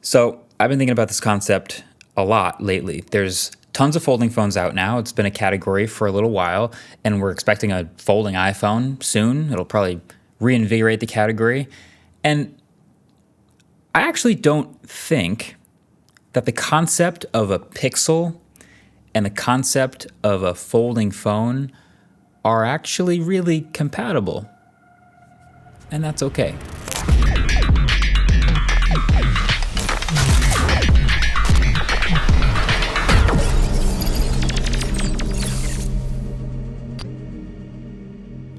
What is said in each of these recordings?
So I've been thinking about this concept a lot lately. There's tons of folding phones out now. It's been a category for a little while, and we're expecting a folding iPhone soon. It'll probably reinvigorate the category. And I actually don't think that the concept of a Pixel and the concept of a folding phone are actually really compatible. And that's okay.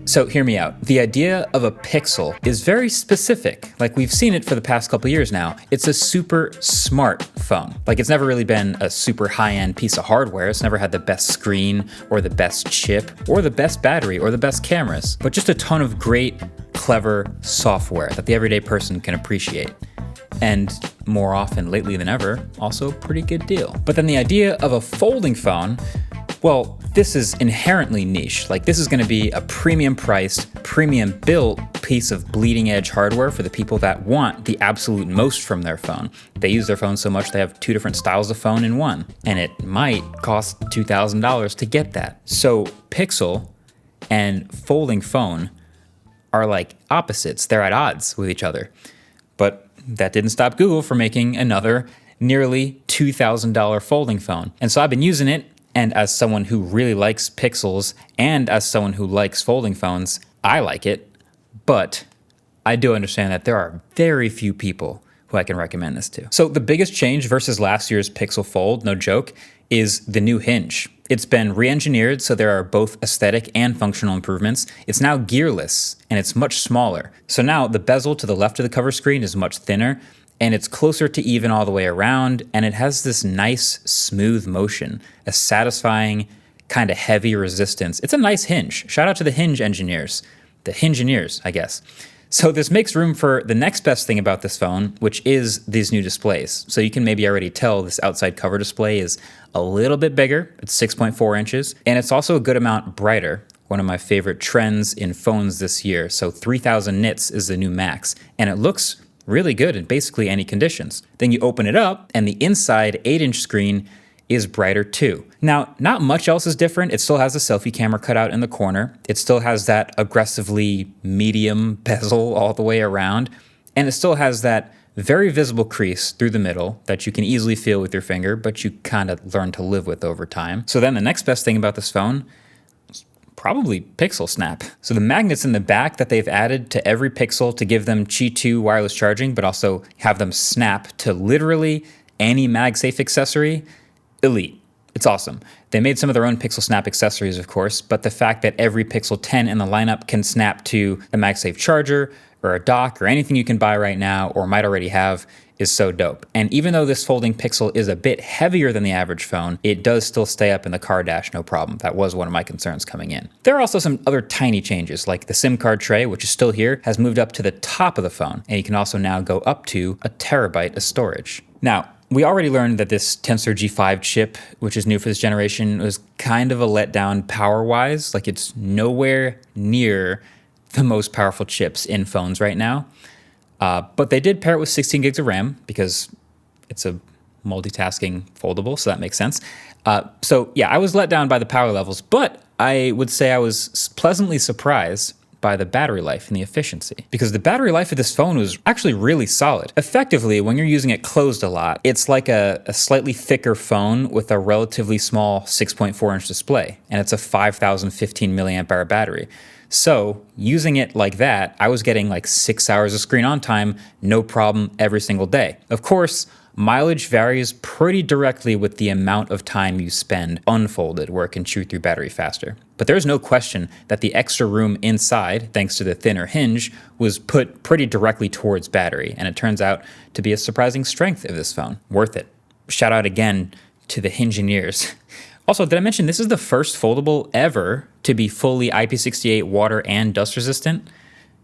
So hear me out. The idea of a Pixel is very specific. Like, we've seen it for the past couple years now. It's a super smart phone. Like, it's never really been a super high-end piece of hardware. It's never had the best screen or the best chip or the best battery or the best cameras, but just a ton of great, clever software that the everyday person can appreciate. And more often lately than ever, also a pretty good deal. But then the idea of a folding phone, well, this is inherently niche. Like, this is going to be a premium priced, premium built piece of bleeding edge hardware for the people that want the absolute most from their phone. They use their phone so much they have two different styles of phone in one, and it might cost $2,000 to get that. So Pixel and folding phone are like opposites. They're at odds with each other. But that didn't stop Google from making another nearly $2,000 folding phone. And so I've been using it. And as someone who really likes Pixels and as someone who likes folding phones, I like it. But I do understand that there are very few people who I can recommend this to. So the biggest change versus last year's Pixel Fold, no joke, is the new hinge. It's been re-engineered, so there are both aesthetic and functional improvements. It's now gearless, and it's much smaller. So now the bezel to the left of the cover screen is much thinner, and it's closer to even all the way around, and it has this nice, smooth motion, a satisfying, kind of heavy resistance. It's a nice hinge. Shout out to the hinge engineers. The hinge-engineers, I guess. So this makes room for the next best thing about this phone, which is these new displays. So you can maybe already tell this outside cover display is a little bit bigger. It's 6.4 inches, and it's also a good amount brighter. One of my favorite trends in phones this year. So 3000 nits is the new max, and it looks really good in basically any conditions. Then you open it up, and the inside 8-inch screen is brighter too. Now, not much else is different. It still has a selfie camera cut out in the corner. It still has that aggressively medium bezel all the way around. And it still has that very visible crease through the middle that you can easily feel with your finger, but you kind of learn to live with over time. So then the next best thing about this phone, probably Pixel Snap. So the magnets in the back that they've added to every Pixel to give them Qi 2 wireless charging, but also have them snap to literally any MagSafe accessory, elite. It's awesome. They made some of their own Pixel Snap accessories, of course, but the fact that every Pixel 10 in the lineup can snap to a MagSafe charger or a dock or anything you can buy right now or might already have is so dope. And even though this folding Pixel is a bit heavier than the average phone, it does still stay up in the car dash no problem. That was one of my concerns coming in. There are also some other tiny changes, like the SIM card tray, which is still here, has moved up to the top of the phone, and you can also now go up to a terabyte of storage. Now, we already learned that this Tensor G5 chip, which is new for this generation, was kind of a letdown power-wise. Like, it's nowhere near the most powerful chips in phones right now. But they did pair it with 16 gigs of RAM because it's a multitasking foldable, so that makes sense. So yeah, I was let down by the power levels, but I would say I was pleasantly surprised by the battery life and the efficiency, because the battery life of this phone was actually really solid. Effectively, when you're using it closed a lot, it's like a slightly thicker phone with a relatively small 6.4 inch display, and it's a 5015 milliamp hour battery. So using it like that, I was getting like 6 hours of screen on time, no problem, every single day. Of course, mileage varies pretty directly with the amount of time you spend unfolded, where it can chew through battery faster. But there's no question that the extra room inside, thanks to the thinner hinge, was put pretty directly towards battery, and it turns out to be a surprising strength of this phone. Worth it. Shout out again to the hinge-engineers. Also, did I mention this is the first foldable ever to be fully IP68 water and dust resistant?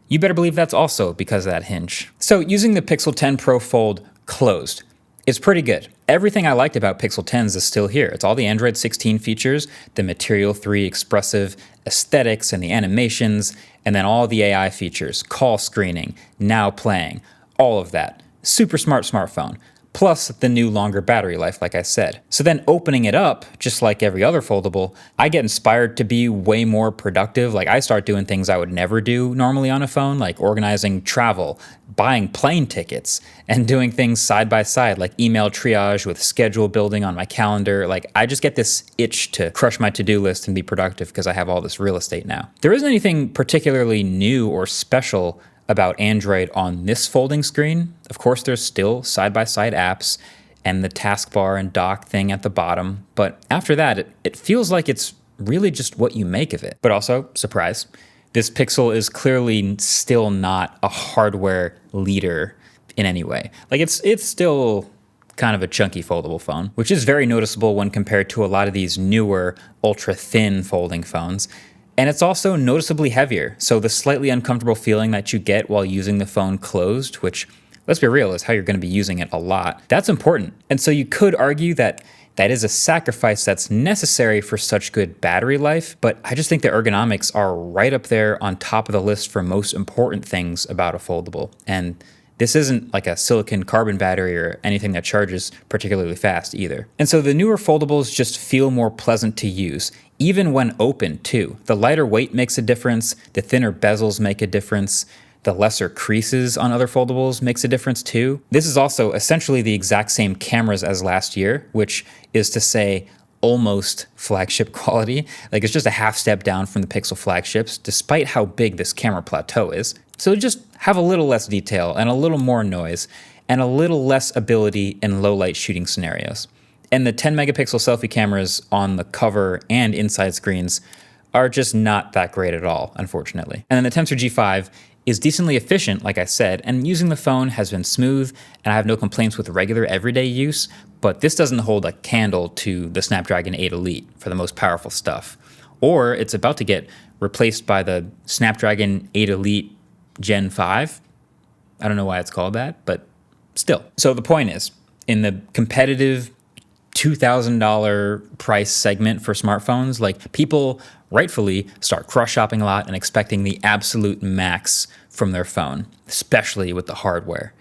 You better believe that's also because of that hinge. So using the Pixel 10 Pro Fold closed, it's pretty good. Everything I liked about Pixel 10s is still here. It's all the Android 16 features, the Material 3 expressive aesthetics and the animations, and then all the AI features, call screening, now playing, all of that. Super smart smartphone. plus the new longer battery life, like I said. So then opening it up, just like every other foldable, I get inspired to be way more productive. Like I start doing things I would never do normally on a phone, like organizing travel, buying plane tickets, and doing things side by side, like email triage with schedule building on my calendar. Like I just get this itch to crush my to-do list and be productive because I have all this real estate now. There isn't anything particularly new or special about Android on this folding screen. Of course, there's still side-by-side apps and the taskbar and dock thing at the bottom, but after that, it feels like it's really just what you make of it. But also, surprise, this Pixel is clearly still not a hardware leader in any way. Like it's still kind of a chunky foldable phone, which is very noticeable when compared to a lot of these newer ultra-thin folding phones. And it's also noticeably heavier, so the slightly uncomfortable feeling that you get while using the phone closed, which, let's be real, is how you're going to be using it a lot, that's important. And so you could argue that that is a sacrifice that's necessary for such good battery life, but I just think the ergonomics are right up there on top of the list for most important things about a foldable. And this isn't like a silicon carbon battery or anything that charges particularly fast either. And so the newer foldables just feel more pleasant to use, even when open too. The lighter weight makes a difference, the thinner bezels make a difference, the lesser creases on other foldables makes a difference too. This is also essentially the exact same cameras as last year, which is to say almost flagship quality. Like it's just a half step down from the Pixel flagships, despite how big this camera plateau is. So just have a little less detail and a little more noise and a little less ability in low light shooting scenarios. And the 10 megapixel selfie cameras on the cover and inside screens are just not that great at all, unfortunately. And then the Tensor G5 is decently efficient, like I said, and using the phone has been smooth, and I have no complaints with regular everyday use, but this doesn't hold a candle to the Snapdragon 8 Elite for the most powerful stuff. Or it's about to get replaced by the Snapdragon 8 Elite Gen 5. I don't know why it's called that, but still. So the point is, in the competitive $2,000 price segment for smartphones, like people rightfully start cross-shopping a lot and expecting the absolute max from their phone, especially with the hardware.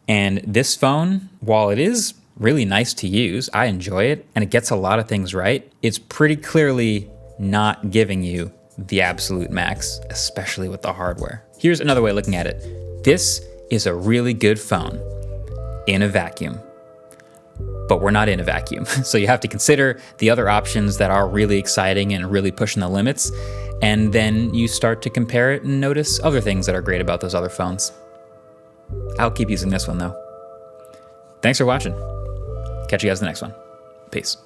And this phone, while it is really nice to use, I enjoy it, and it gets a lot of things right, it's pretty clearly not giving you the absolute max, especially with the hardware. Here's another way of looking at it. This is a really good phone in a vacuum. But we're not in a vacuum. So you have to consider the other options that are really exciting and really pushing the limits. And then you start to compare it and notice other things that are great about those other phones. I'll keep using this one though. Thanks for watching. Catch you guys in the next one. Peace.